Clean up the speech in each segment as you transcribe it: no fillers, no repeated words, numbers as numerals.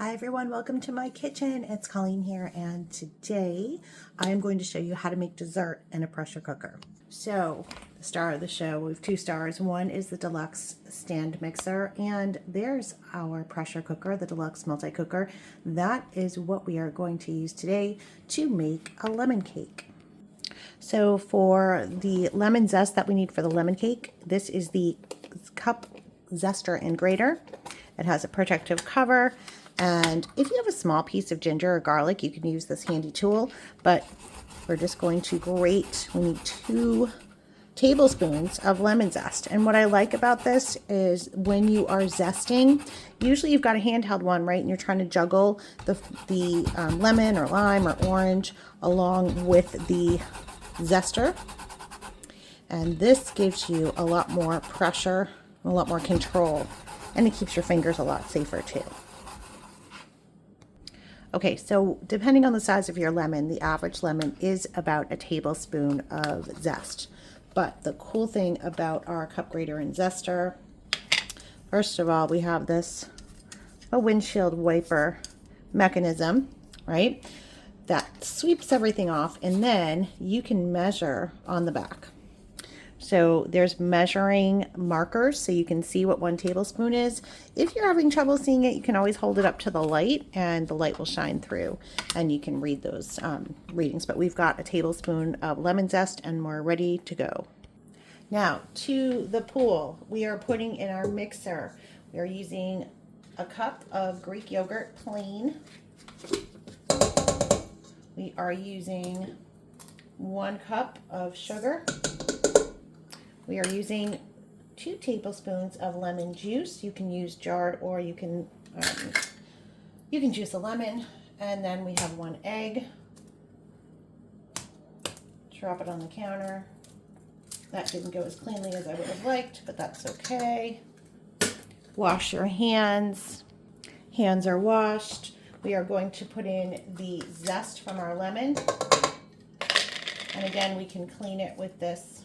Hi everyone, welcome to my kitchen. It's Colleen here, and today I am going to show you how to make dessert in a pressure cooker. So, the star of the show, we have two stars. One is the deluxe stand mixer, and there's our pressure cooker, the deluxe multi-cooker. That is what we are going to use today to make a lemon cake. So for the lemon zest that we need for the lemon cake, this is the cup zester and grater. It has a protective cover. And if you have a small piece of ginger or garlic, you can use this handy tool, but we're just going to grate. We need 2 tablespoons of lemon zest. And what I like about this is when you are zesting, usually you've got a handheld one, right? And you're trying to juggle the lemon or lime or orange along with the zester. And this gives you a lot more pressure, a lot more control, and it keeps your fingers a lot safer too. Okay, so depending on the size of your lemon, the average lemon is about a tablespoon of zest. But the cool thing about our cup grater and zester, first of all, we have a windshield wiper mechanism, right? That sweeps everything off, and then you can measure on the back. So there's measuring markers so you can see what 1 tablespoon is. If you're having trouble seeing it, you can always hold it up to the light and the light will shine through and you can read those readings. But we've got a tablespoon of lemon zest and we're ready to go. Now to the pool, we are putting in our mixer. We are using a cup of Greek yogurt plain. We are using 1 cup of sugar. We are using 2 tablespoons of lemon juice. You can use jarred or you can juice a lemon. And then we have 1 egg. Drop it on the counter. That didn't go as cleanly as I would have liked, but that's okay. Wash your hands. Hands are washed. We are going to put in the zest from our lemon. And again, we can clean it with this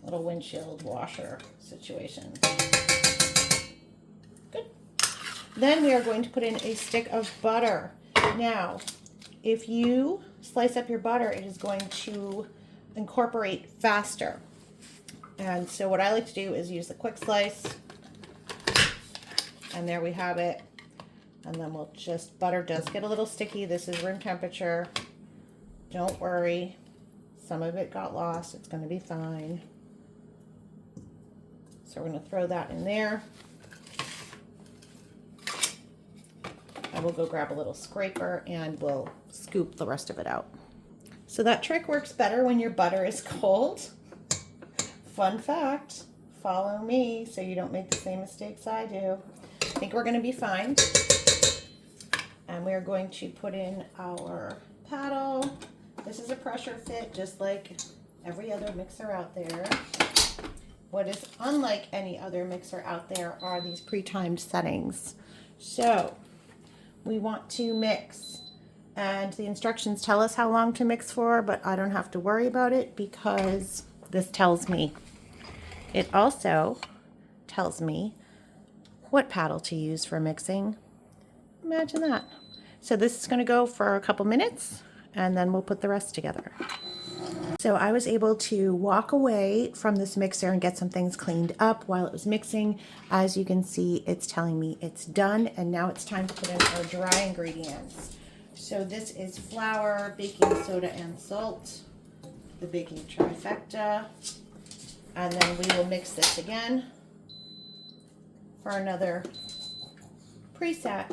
little windshield washer situation. Good. Then we are going to put in a stick of butter. Now, if you slice up your butter, it is going to incorporate faster. And so what I like to do is use the quick slice. And there we have it. And then butter does get a little sticky. This is room temperature. Don't worry. Some of it got lost. It's going to be fine. So we're going to throw that in there. I will go grab a little scraper and we'll scoop the rest of it out. So that trick works better when your butter is cold. Fun fact, follow me so you don't make the same mistakes I do. I think we're going to be fine. And we're going to put in our paddle. This is a pressure fit just like every other mixer out there. What is unlike any other mixer out there are these pre-timed settings. So we want to mix, and the instructions tell us how long to mix for, but I don't have to worry about it because this tells me. It also tells me what paddle to use for mixing. Imagine that. So this is going to go for a couple minutes and then we'll put the rest together. So I was able to walk away from this mixer and get some things cleaned up while it was mixing. As you can see, it's telling me it's done, and now it's time to put in our dry ingredients. So this is flour, baking soda, and salt, the baking trifecta, and then we will mix this again for another preset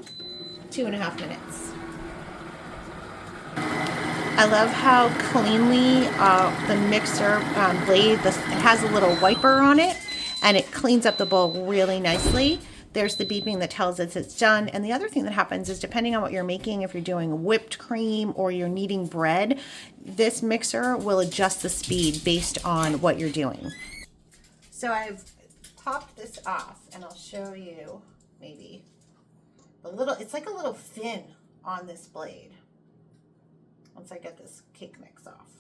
2.5 minutes. I love how cleanly the mixer blade, it has a little wiper on it and it cleans up the bowl really nicely. There's the beeping that tells us it's done. And the other thing that happens is depending on what you're making, if you're doing whipped cream or you're kneading bread, this mixer will adjust the speed based on what you're doing. So I've popped this off and I'll show you maybe it's like a little fin on this blade. Once I get this cake mix off.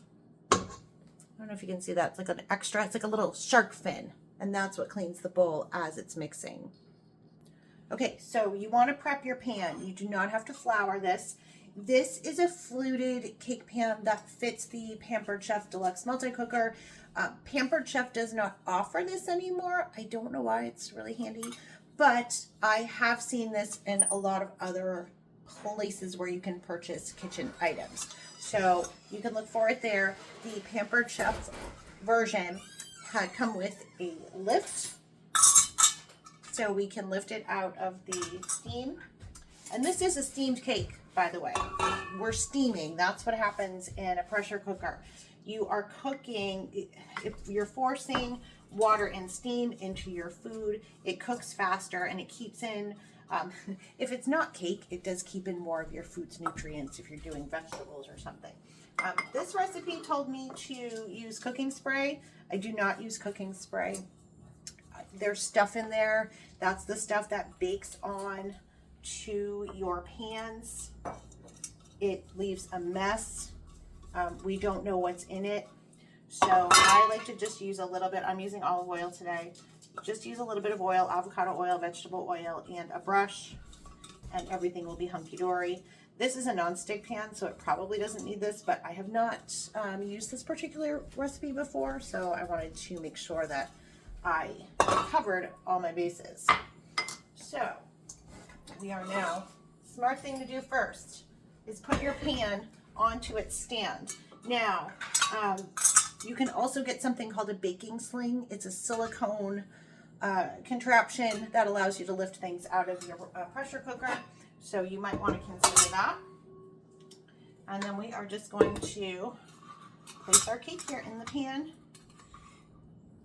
I don't know if you can see that. It's like an extra, it's like a little shark fin, and that's what cleans the bowl as it's mixing. Okay, so you want to prep your pan. You do not have to flour this. This is a fluted cake pan that fits the Pampered Chef Deluxe Multi-Cooker. Pampered Chef does not offer this anymore. I don't know why, it's really handy, but I have seen this in a lot of other places where you can purchase kitchen items. So you can look for it there. The Pampered Chef version had come with a lift, so we can lift it out of the steam. And this is a steamed cake, by the way. We're steaming. That's what happens in a pressure cooker. You are cooking, if you're forcing water and steam into your food, it cooks faster and it keeps in, if it's not cake, it does keep in more of your food's nutrients if you're doing vegetables or something. This recipe told me to use cooking spray. I do not use cooking spray. There's stuff in there. That's the stuff that bakes on to your pans. It leaves a mess. We don't know what's in it. So I like to just use a little bit. I'm using olive oil today. Just use a little bit of oil, avocado oil, vegetable oil, and a brush, and everything will be hunky-dory. This is a non-stick pan, so it probably doesn't need this, but I have not used this particular recipe before, so I wanted to make sure that I covered all my bases. So we are now, smart thing to do first is put your pan onto its stand. Now, you can also get something called a baking sling. It's a silicone contraption that allows you to lift things out of your pressure cooker. So you might want to consider that. And then we are just going to place our cake here in the pan.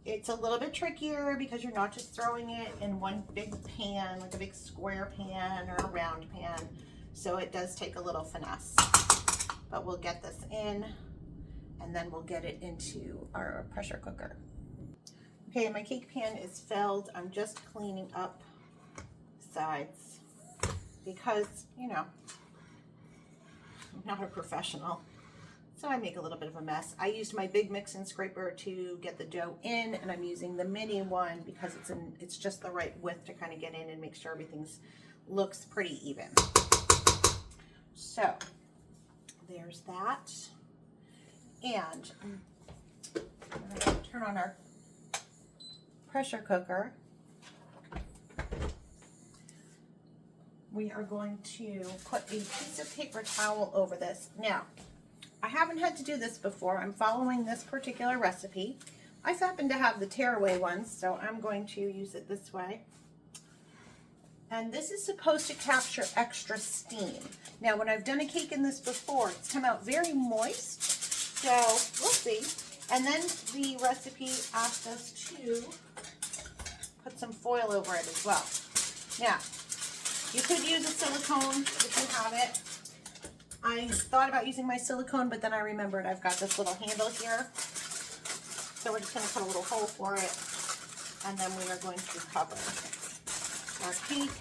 It's a little bit trickier because you're not just throwing it in one big pan, like a big square pan or a round pan. So it does take a little finesse. But we'll get this in, and then we'll get it into our pressure cooker. Okay, my cake pan is filled. I'm just cleaning up sides because, you know, I'm not a professional. So I make a little bit of a mess. I used my big mixing scraper to get the dough in, and I'm using the mini one because it's just the right width to kind of get in and make sure everything's looks pretty even. So there's that. And we're going to turn on our pressure cooker. We are going to put a piece of paper towel over this. Now, I haven't had to do this before. I'm following this particular recipe. I happen to have the tearaway ones, so I'm going to use it this way. And this is supposed to capture extra steam. Now, when I've done a cake in this before, it's come out very moist, so we'll see. And then the recipe asked us to put some foil over it as well. Now, you could use a silicone if you have it. I thought about using my silicone, but then I remembered I've got this little handle here. So we're just going to put a little hole for it, and then we are going to cover our cake,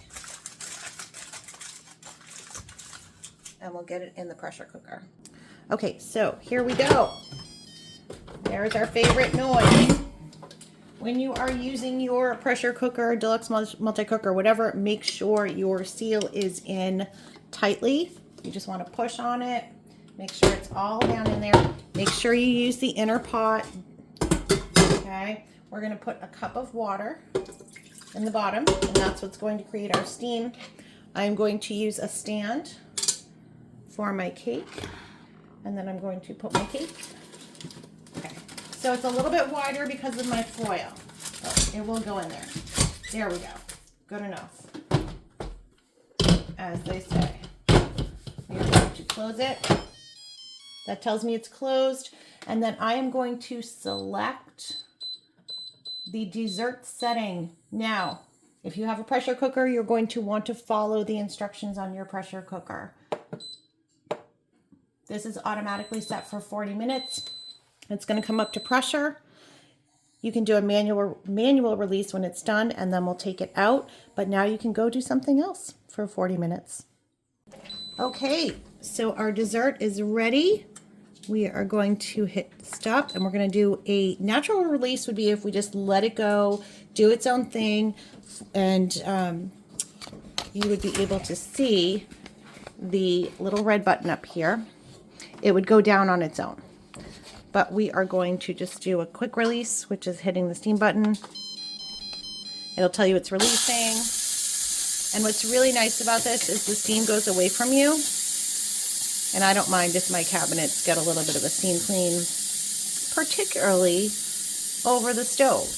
and we'll get it in the pressure cooker. Okay, so here we go. There's our favorite noise. When you are using your pressure cooker, deluxe multi-cooker, whatever, make sure your seal is in tightly. You just want to push on it. Make sure it's all down in there. Make sure you use the inner pot. Okay, we're going to put a cup of water in the bottom, and that's what's going to create our steam. I'm going to use a stand for my cake, and then I'm going to put my cake. Okay, so it's a little bit wider because of my foil. So it will go in there. There we go. Good enough, as they say. We are going to close it. That tells me it's closed, and then I am going to select the dessert setting. Now, if you have a pressure cooker, you're going to want to follow the instructions on your pressure cooker. This is automatically set for 40 minutes. It's going to come up to pressure. You can do a manual release when it's done, and then we'll take it out. But now you can go do something else for 40 minutes. Okay, so our dessert is ready. We are going to hit stop, and we're going to do a natural release would be if we just let it go, do its own thing, and you would be able to see the little red button up here. It would go down on its own. But we are going to just do a quick release, which is hitting the steam button. It'll tell you it's releasing. And what's really nice about this is the steam goes away from you. And I don't mind if my cabinets get a little bit of a steam clean, particularly over the stove.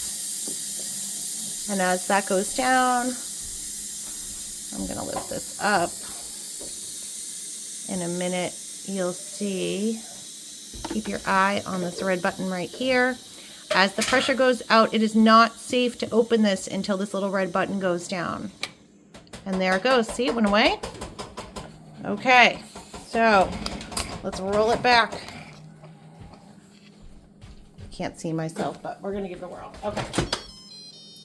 And as that goes down, I'm going to lift this up. In a minute, you'll see, keep your eye on this red button right here. As the pressure goes out, it is not safe to open this until this little red button goes down. And there it goes. See, it went away. Okay, so let's roll it back. Can't see myself, but we're going to give it a whirl. Okay.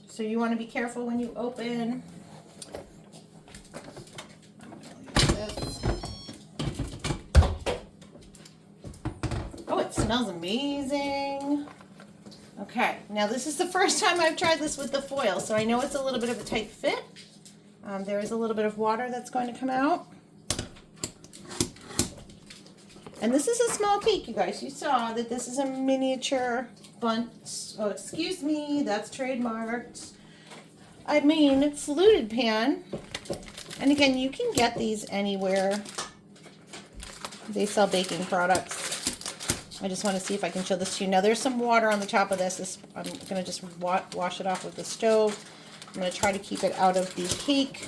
So you want to be careful when you open. I'm going to use this. Oh, it smells amazing. Okay, now this is the first time I've tried this with the foil, so I know it's a little bit of a tight fit. There is a little bit of water that's going to come out. And this is a small cake, you guys. You saw that this is a miniature bundt. Oh, excuse me, that's trademarked. I mean, fluted pan. And again, you can get these anywhere they sell baking products. I just want to see if I can show this to you. Now, there's some water on the top of this. I'm going to just wash it off with the stove. I'm going to try to keep it out of the cake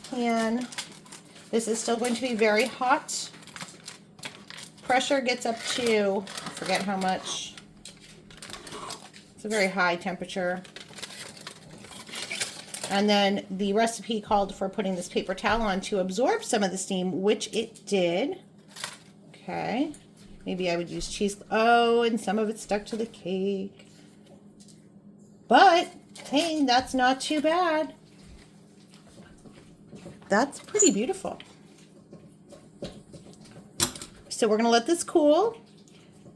pan. This is still going to be very hot. Pressure gets up to, I forget how much. It's a very high temperature. And then the recipe called for putting this paper towel on to absorb some of the steam, which it did. Okay. Maybe I would use cheese. Oh, and some of it stuck to the cake. But, hey, that's not too bad. That's pretty beautiful. So we're going to let this cool.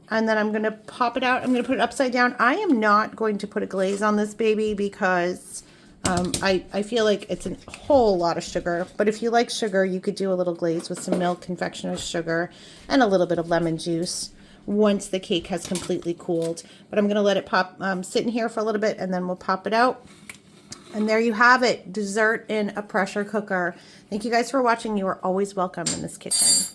And then I'm going to pop it out. I'm going to put it upside down. I am not going to put a glaze on this baby because I feel like it's a whole lot of sugar. But if you like sugar, you could do a little glaze with some milk, confectioner's sugar, and a little bit of lemon juice once the cake has completely cooled. But I'm going to let it pop, sit in here for a little bit, and then we'll pop it out. And there you have it, dessert in a pressure cooker. Thank you guys for watching. You are always welcome in this kitchen.